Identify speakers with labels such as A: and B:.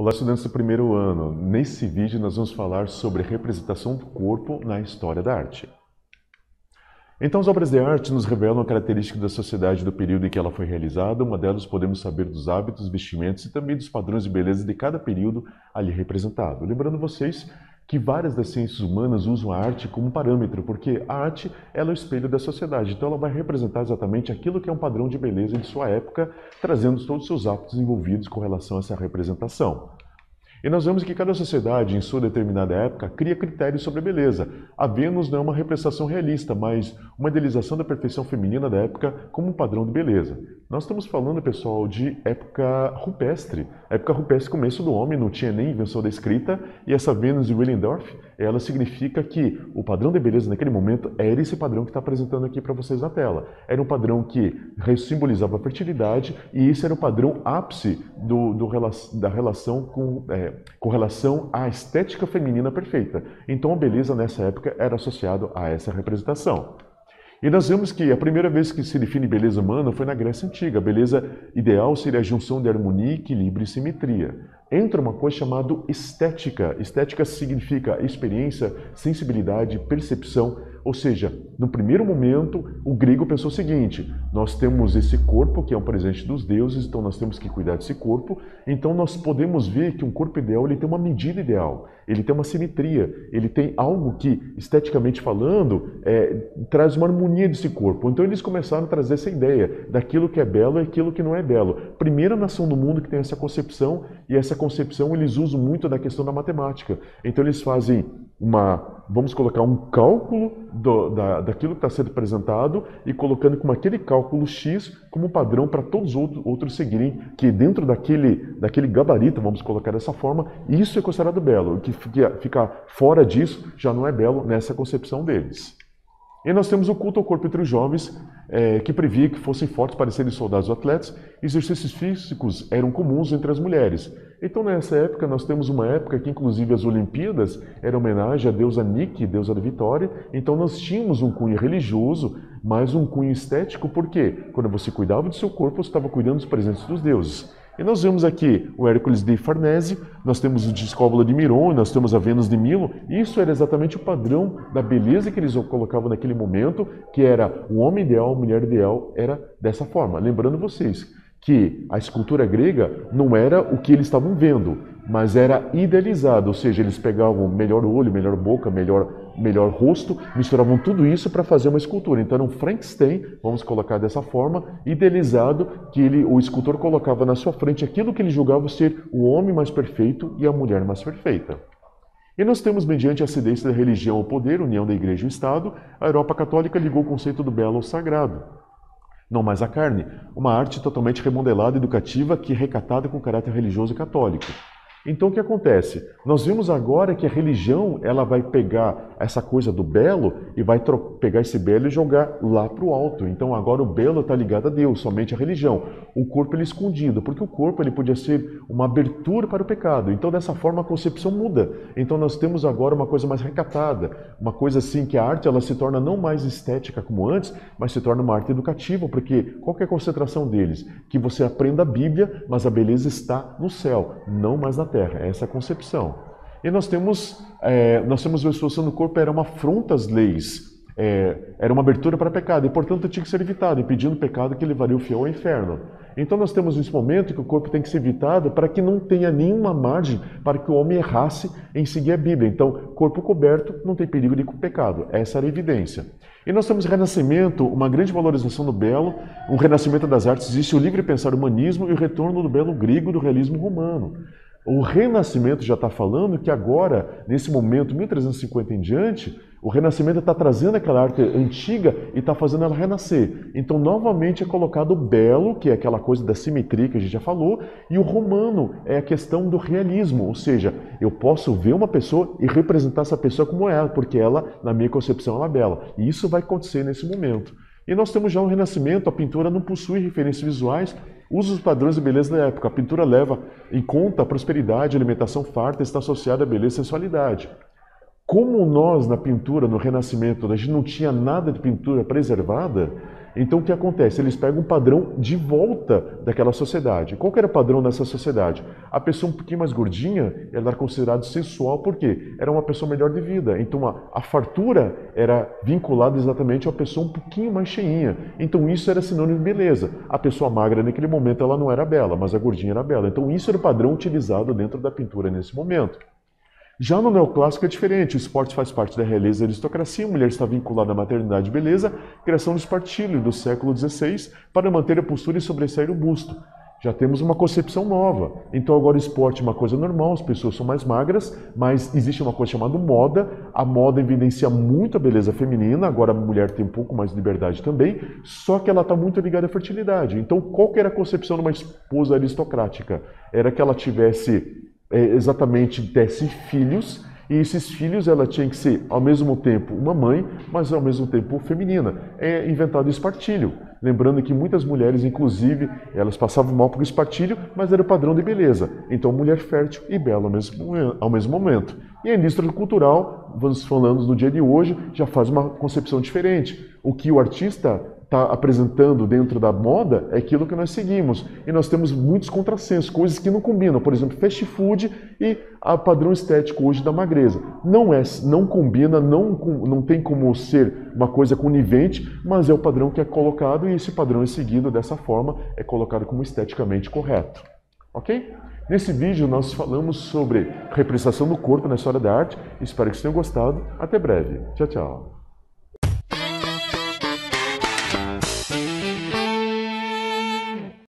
A: Olá, estudantes do primeiro ano. Nesse vídeo nós vamos falar sobre representação do corpo na história da arte. Então, as obras de arte nos revelam a característica da sociedade do período em que ela foi realizada. Uma delas podemos saber dos hábitos, vestimentos e também dos padrões de beleza de cada período ali representado. Lembrando vocês que várias das ciências humanas usam a arte como parâmetro, porque a arte ela é o espelho da sociedade, então ela vai representar exatamente aquilo que é um padrão de beleza de sua época, trazendo todos os seus hábitos envolvidos com relação a essa representação. E nós vemos que cada sociedade, em sua determinada época, cria critérios sobre a beleza. A Vênus não é uma representação realista, mas uma idealização da perfeição feminina da época como um padrão de beleza. Nós estamos falando, pessoal, de época rupestre. A época rupestre, começo do homem, não tinha nem invenção da escrita, e essa Vênus de Willendorf, ela significa que o padrão de beleza naquele momento era esse padrão que está apresentando aqui para vocês na tela. Era um padrão que simbolizava a fertilidade, e esse era o padrão ápice da relação com relação à estética feminina perfeita. Então a beleza nessa época era associada a essa representação. E nós vemos que a primeira vez que se define beleza humana foi na Grécia Antiga. A beleza ideal seria a junção de harmonia, equilíbrio e simetria. Entra uma coisa chamada estética. Estética significa experiência, sensibilidade, percepção. Ou seja, no primeiro momento, o grego pensou o seguinte: nós temos esse corpo que é um presente dos deuses, então nós temos que cuidar desse corpo. Então nós podemos ver que um corpo ideal ele tem uma medida ideal, ele tem uma simetria, ele tem algo que, esteticamente falando, traz uma harmonia desse corpo. Então eles começaram a trazer essa ideia daquilo que é belo e aquilo que não é belo. Primeira nação do mundo que tem essa concepção, e essa concepção eles usam muito da questão da matemática. Então eles fazem vamos colocar um cálculo daquilo que está sendo apresentado e colocando como aquele cálculo X como padrão para todos os outros seguirem, que dentro daquele gabarito, vamos colocar dessa forma, isso é considerado belo. O que fica fora disso já não é belo nessa concepção deles. E nós temos o culto ao corpo entre os jovens, que previa que fossem fortes para serem soldados ou atletas. Exercícios físicos eram comuns entre as mulheres. Então, nessa época, nós temos uma época que, inclusive, as Olimpíadas eram homenagem à deusa Nike, deusa da vitória. Então, nós tínhamos um cunho religioso, mas um cunho estético, porque quando você cuidava do seu corpo, você estava cuidando dos presentes dos deuses. E nós vemos aqui o Hércules de Farnese, nós temos o Discóbula de Miron, nós temos a Vênus de Milo. Isso era exatamente o padrão da beleza que eles colocavam naquele momento, que era o homem ideal, a mulher ideal, era dessa forma. Lembrando vocês que a escultura grega não era o que eles estavam vendo, mas era idealizado, ou seja, eles pegavam melhor olho, melhor boca, melhor rosto, misturavam tudo isso para fazer uma escultura. Então era um Frankenstein, vamos colocar dessa forma, idealizado, que o escultor colocava na sua frente aquilo que ele julgava ser o homem mais perfeito e a mulher mais perfeita. E nós temos, mediante a cedência da religião ao poder, união da igreja e o Estado, a Europa católica ligou o conceito do belo ao sagrado. Não mais a carne, uma arte totalmente remodelada, educativa, que é recatada com caráter religioso e católico. Então o que acontece? Nós vimos agora que a religião ela vai pegar essa coisa do belo e vai pegar esse belo e jogar lá para o alto. Então agora o belo está ligado a Deus, somente a religião. O corpo ele é escondido, porque o corpo ele podia ser uma abertura para o pecado. Então dessa forma a concepção muda. Então nós temos agora uma coisa mais recatada, uma coisa assim que a arte ela se torna não mais estética como antes, mas se torna uma arte educativa, porque qual que é a concentração deles? Que você aprenda a Bíblia, mas a beleza está no céu, não mais na terra. Essa é a concepção. E nós temos a exposição do corpo era uma afronta às leis, era uma abertura para pecado, e portanto tinha que ser evitado, impedindo o pecado que levaria o fiel ao inferno. Então nós temos nesse momento que o corpo tem que ser evitado para que não tenha nenhuma margem para que o homem errasse em seguir a Bíblia. Então, corpo coberto não tem perigo de pecado. Essa era a evidência. E nós temos renascimento, uma grande valorização do belo, um renascimento das artes, existe o livre pensar humanismo e o retorno do belo grego do realismo romano. O Renascimento já está falando que agora, nesse momento, 1350 em diante, o Renascimento está trazendo aquela arte antiga e está fazendo ela renascer. Então, novamente é colocado o belo, que é aquela coisa da simetria que a gente já falou, e o romano é a questão do realismo, ou seja, eu posso ver uma pessoa e representar essa pessoa como ela, porque ela, na minha concepção, ela é bela. E isso vai acontecer nesse momento. E nós temos já um Renascimento, a pintura não possui referências visuais, usa os padrões de beleza da época. A pintura leva em conta a prosperidade, a alimentação farta, está associada à beleza e sensualidade. Como nós, na pintura, no Renascimento, a gente não tinha nada de pintura preservada, Então o que acontece? Eles pegam um padrão de volta daquela sociedade. Qual que era o padrão dessa sociedade? A pessoa um pouquinho mais gordinha, ela era considerada sensual, por quê? Era uma pessoa melhor de vida. Então a fartura era vinculada exatamente a uma pessoa um pouquinho mais cheinha. Então isso era sinônimo de beleza. A pessoa magra naquele momento ela não era bela, mas a gordinha era bela. Então isso era o padrão utilizado dentro da pintura nesse momento. Já no neoclássico é diferente, o esporte faz parte da realeza e aristocracia, a mulher está vinculada à maternidade e beleza, criação do espartilho do século XVI para manter a postura e sobressair o busto. Já temos uma concepção nova. Então agora o esporte é uma coisa normal, as pessoas são mais magras, mas existe uma coisa chamada moda. A moda evidencia muito a beleza feminina, agora a mulher tem um pouco mais de liberdade também, só que ela está muito ligada à fertilidade. Então qual que era a concepção de uma esposa aristocrática? Era que ela tivesse exatamente desse filhos, e esses filhos ela tinha que ser ao mesmo tempo uma mãe, mas ao mesmo tempo feminina. É inventado o espartilho. Lembrando que muitas mulheres, inclusive, elas passavam mal por espartilho, mas era o padrão de beleza. Então, mulher fértil e bela ao mesmo momento. E a indústria cultural, vamos falando no dia de hoje, já faz uma concepção diferente. O que o artista está apresentando dentro da moda é aquilo que nós seguimos. E nós temos muitos contrassensos, coisas que não combinam. Por exemplo, fast food e o padrão estético hoje da magreza. Não combina, não tem como ser uma coisa conivente, mas é o padrão que é colocado e esse padrão é seguido dessa forma, é colocado como esteticamente correto. Ok? Nesse vídeo nós falamos sobre representação do corpo na história da arte. Espero que vocês tenham gostado. Até breve. Tchau, tchau.